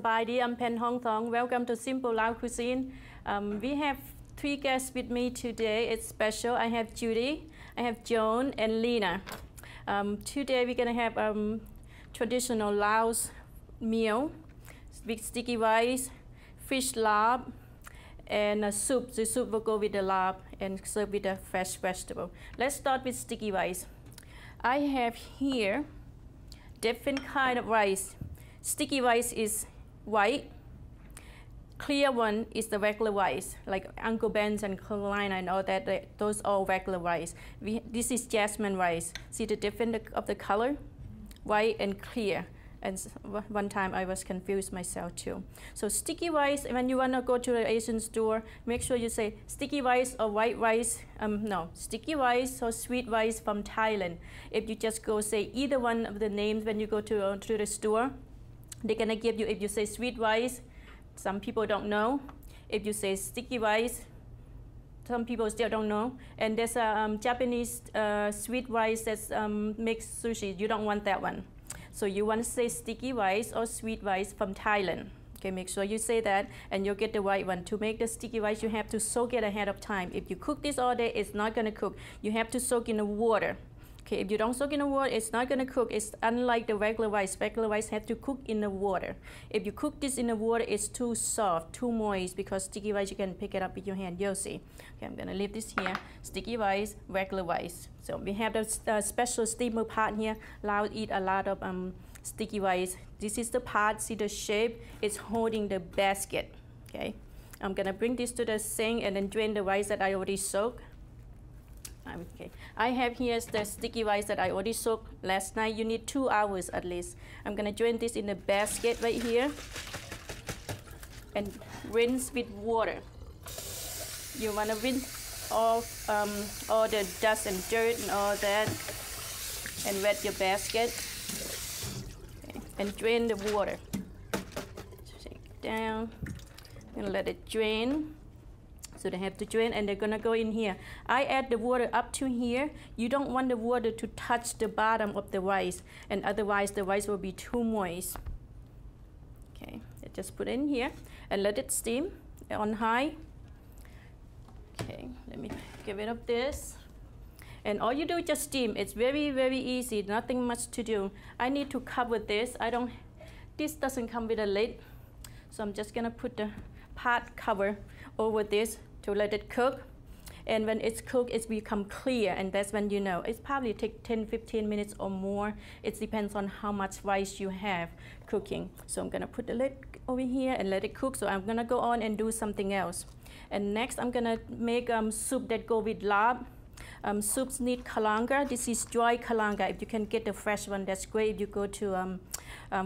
Sabadi, I'm Penn Hongthong. Welcome to Simple Lao Cuisine. We have 3 guests with me today. It's special. I have Judy, I have Joan, and Lena. Today we're gonna have traditional Laos meal with sticky rice, fish laap, and a soup. The soup will go with the laap and serve with a fresh vegetable. Let's start with sticky rice. I have here different kind of rice. Sticky rice is white. Clear one is the regular rice, like Uncle Ben's and Carolina and all that. Those are all regular rice. This is jasmine rice. See the difference of the color? White and clear. And one time I was confused myself too. So sticky rice, when you want to go to the Asian store, make sure you say sticky rice or white rice. No, sticky rice or sweet rice from Thailand. If you just go say either one of the names when you go to the store, they're gonna give you, if you say sweet rice, some people don't know. If you say sticky rice, some people still don't know. And there's a Japanese sweet rice that makes sushi. You don't want that one. So you want to say sticky rice or sweet rice from Thailand. Okay, make sure you say that and you'll get the right one. To make the sticky rice, you have to soak it ahead of time. If you cook this all day, it's not gonna cook. You have to soak in the water. Okay, if you don't soak in the water, it's not gonna cook. It's unlike the regular rice. Regular rice have to cook in the water. If you cook this in the water, it's too soft, too moist, because sticky rice, you can pick it up with your hand, you'll see. Okay, I'm gonna leave this here. Sticky rice, regular rice. So we have the special steamer pot here. Lao eat a lot of sticky rice. This is the pot, see the shape? It's holding the basket, okay? I'm gonna bring this to the sink and then drain the rice that I already soaked. Okay. I have here the sticky rice that I already soaked last night. You need 2 hours at least. I'm gonna drain this in the basket right here and rinse with water. You wanna rinse off all the dust and dirt and all that and wet your basket. Okay. And drain the water. Shake it down and let it drain. So they have to drain and they're gonna go in here. I add the water up to here. You don't want the water to touch the bottom of the rice, and otherwise the rice will be too moist. Okay, just put it in here and let it steam on high. Okay, let me get rid of this. And all you do is just steam. It's very, very easy, nothing much to do. I need to cover this. This doesn't come with a lid. So I'm just gonna put the pot cover over this to let it cook. And when it's cooked, it's become clear, and that's when you know. It's probably take 10-15 minutes or more. It depends on how much rice you have cooking. So I'm gonna put the lid over here and let it cook. So I'm gonna go on and do something else. And next I'm gonna make soup that go with laap. Soups need kalanga. This is dry kalanga. If you can get the fresh one, that's great. If you go to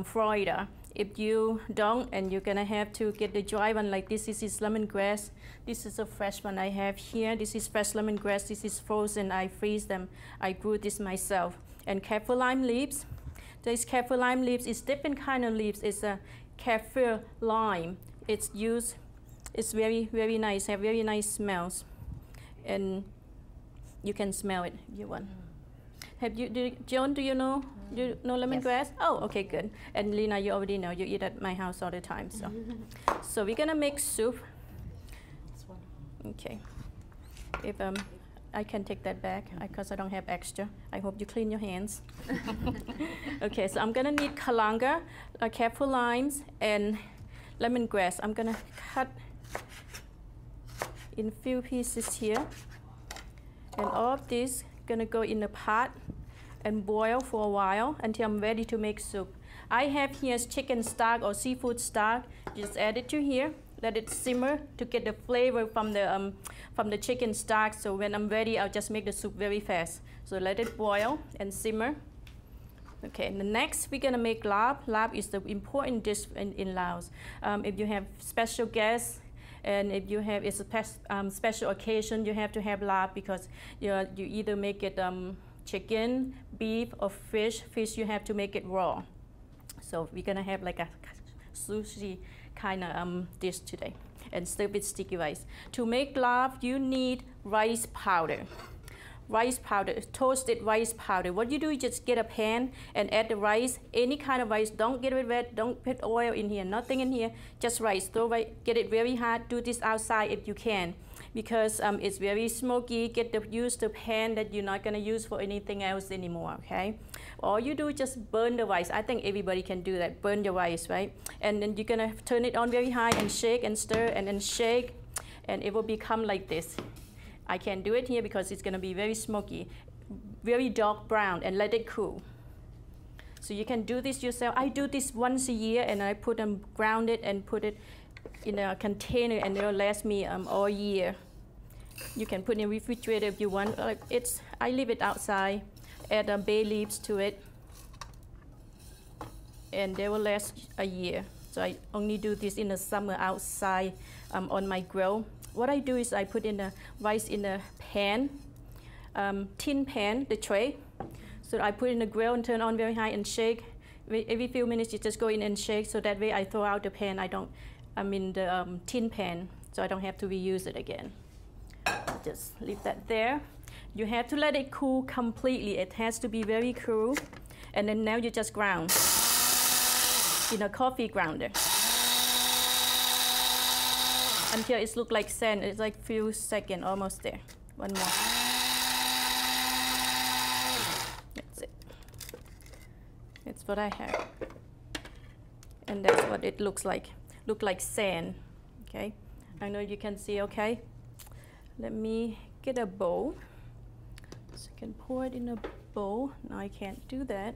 Florida. If you don't, and you're gonna have to get the dry one like this. This is lemongrass. This is a fresh one I have here. This is fresh lemongrass. This is frozen. I freeze them. I grew this myself. And kaffir lime leaves. These kaffir lime leaves is different kind of leaves. It's a kaffir lime. It's used. It's very, very nice. Have very nice smells, and you can smell it if you want. Joan, do you know lemongrass? Yes. Oh, okay, good. And Lena, you already know. You eat at my house all the time. So, so we're gonna make soup. Okay. If I can take that back because I don't have extra. I hope you clean your hands. Okay, so I'm gonna need kalanga, kaffir limes, and lemongrass. I'm gonna cut in few pieces here, and all of this gonna go in the pot and boil for a while until I'm ready to make soup. I have here chicken stock or seafood stock. Just add it to here, let it simmer to get the flavor from the chicken stock. So when I'm ready, I'll just make the soup very fast. So let it boil and simmer. Okay, and the next we're gonna make laap. Laap is the important dish in Laos. If you have special guests, and if you have it's a special occasion, you have to have laap because you either make it chicken, beef, or fish. Fish you have to make it raw. So we're gonna have like a sushi kind of dish today, and serve with sticky rice. To make laap, you need rice powder. rice powder, toasted rice powder. What you do is just get a pan and add the rice, any kind of rice. Don't get it wet, don't put oil in here, nothing in here, just rice. Throw it, get it very hot. Do this outside if you can, because it's very smoky. Use the pan that you're not gonna use for anything else anymore, okay? All you do is just burn the rice. I think everybody can do that, burn the rice, right? And then you're gonna turn it on very high and shake and stir and then shake, and it will become like this. I can't do it here because it's gonna be very smoky, very dark brown, and let it cool. So you can do this yourself. I do this once a year, and I put them, ground it and put it in a container, and it'll last me all year. You can put in a refrigerator if you want. I leave it outside, add bay leaves to it, and they will last a year. So I only do this in the summer outside on my grill. What I do is I put in the rice in a pan, tin pan, the tray. So I put in the grill and turn on very high and shake. Every few minutes you just go in and shake, so that way I throw out the pan. I'm in the tin pan, so I don't have to reuse it again. Just leave that there. You have to let it cool completely. It has to be very cool. And then now you just ground in a coffee grounder until it looks like sand. It's like few seconds, almost there. One more. That's it. That's what I have. And that's what it looks like. Look like sand, okay? I know you can see, okay? Let me get a bowl. So I can pour it in a bowl. No, I can't do that.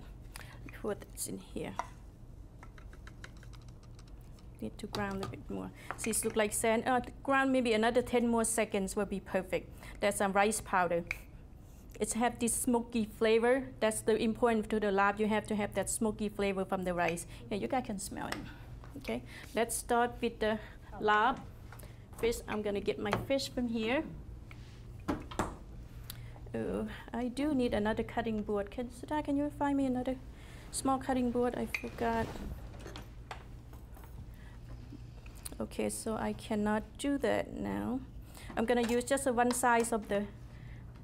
Put this in here. Need to ground a bit more. See, it looks like sand. Ground maybe another 10 more seconds will be perfect. That's some rice powder. It have this smoky flavor. That's the important to the laap. You have to have that smoky flavor from the rice. Yeah, you guys can smell it. Okay, let's start with the laap. Fish, I'm gonna get my fish from here. Oh, I do need another cutting board. Can you find me another small cutting board? I forgot. Okay, so I cannot do that now. I'm gonna use just one size of the,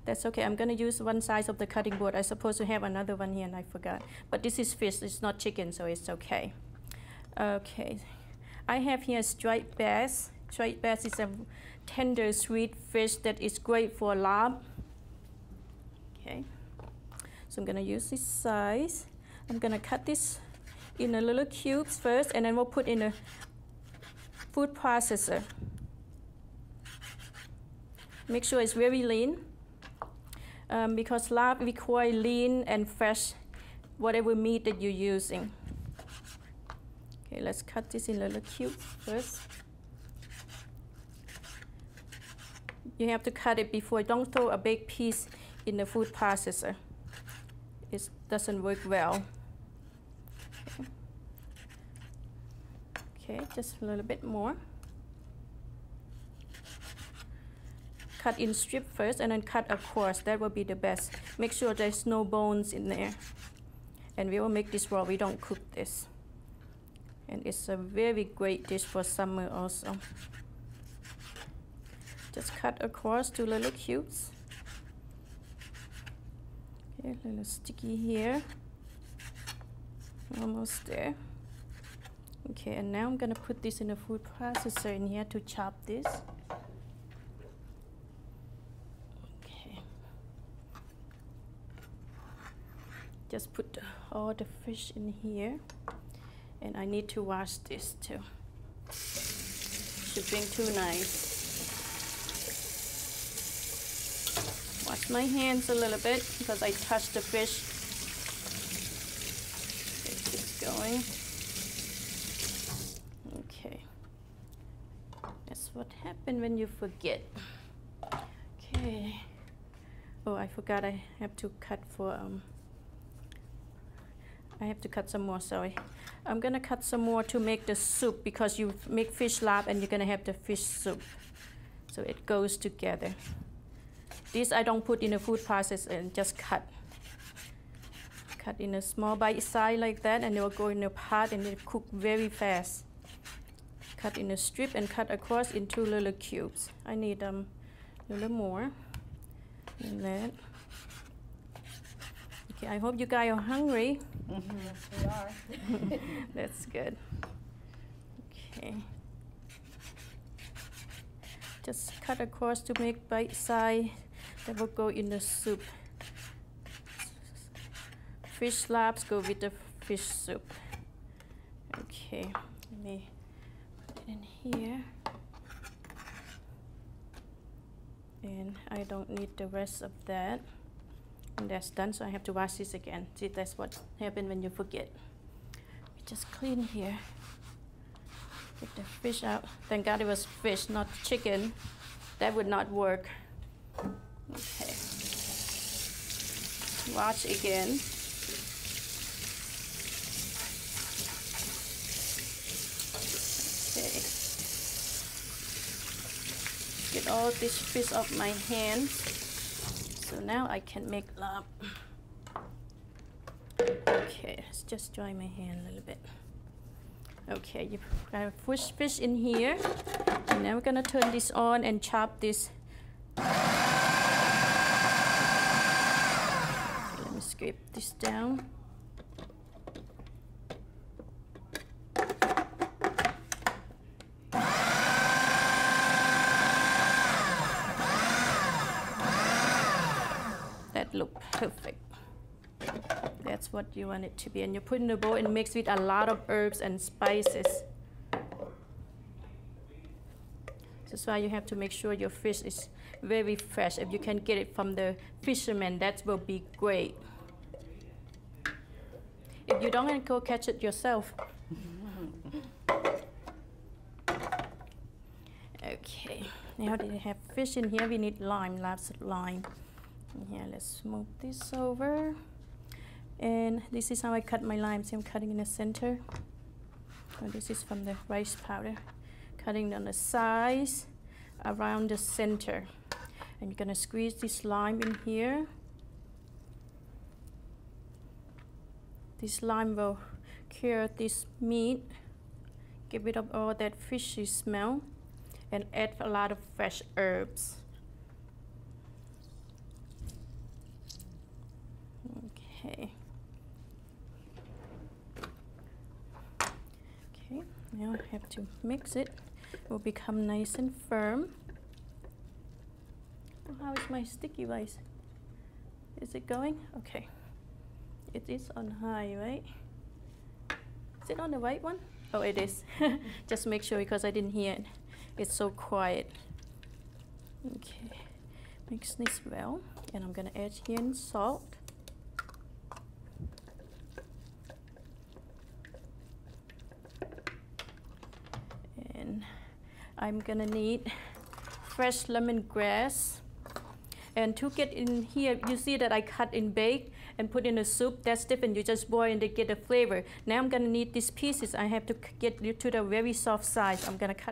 that's okay. I'm gonna use one size of the cutting board. I'm supposed to have another one here and I forgot. But this is fish, it's not chicken, so it's okay. Okay, I have here striped bass. Striped bass is a tender, sweet fish that is great for laap. Okay, so I'm gonna use this size. I'm gonna cut this in a little cubes first, and then we'll put in a food processor. Make sure it's very lean, because laap requires lean and fresh, whatever meat that you're using. Okay, let's cut this in little cubes first. You have to cut it before. Don't throw a big piece in the food processor. It doesn't work well. Okay, just a little bit more. Cut in strip first and then cut across. That will be the best. Make sure there's no bones in there. And we will make this raw. We don't cook this. And it's a very great dish for summer also. Just cut across to little cubes. Okay, a little sticky here. Almost there. Okay, and now I'm gonna put this in a food processor in here to chop this. Okay. Just put all the fish in here. And I need to wash this too. Should bring too nice. Wash my hands a little bit because I touched the fish. It keeps going. Okay. That's what happened when you forget. Okay. Oh, I forgot I have to cut for I have to cut some more, sorry. I'm gonna cut some more to make the soup because you make fish laap and you're gonna have the fish soup. So it goes together. This I don't put in a food processor and just cut. Cut in a small bite size like that, and they will go in a pot and they cook very fast. Cut in a strip and cut across into little cubes. I need a little more than that. Okay, I hope you guys are hungry. Yes, we are. That's good. Okay. Just cut across to make bite size that will go in the soup. Fish laps go with the fish soup. Okay, let me put it in here. And I don't need the rest of that. And that's done, so I have to wash this again. See, that's what happens when you forget. We just clean here. Get the fish out. Thank God it was fish, not chicken. That would not work. Okay. Wash again. Okay. Get all this fish off my hands. So now I can make laap. Okay, let's just dry my hand a little bit. Okay, you got fish in here. And now we're gonna turn this on and chop this. Let me scrape this down. That looks perfect. That's what you want it to be. And you put in the bowl and mix with a lot of herbs and spices. That's why you have to make sure your fish is very fresh. If you can get it from the fisherman, that will be great. If you don't, go catch it yourself. Okay, now that we have fish in here, we need lime, lots of lime. Yeah, let's move this over. And this is how I cut my lime. See, I'm cutting in the center. Oh, this is from the rice powder. Cutting on the sides around the center. And you're gonna squeeze this lime in here. This lime will cure this meat, get rid of all that fishy smell, and add a lot of fresh herbs. Okay. Okay, now I have to mix it. It will become nice and firm. Oh, how is my sticky rice? Is it going? Okay. It is on high, right? Is it on the right one? Oh, it is. Just make sure because I didn't hear it. It's so quiet. Okay. Mix this well. And I'm gonna add here in salt. And I'm gonna need fresh lemongrass. And to get in here, you see that I cut in bake and put in a soup. That's different. You just boil and they get the flavor. Now I'm gonna need these pieces. I have to get to the very soft size. I'm gonna cut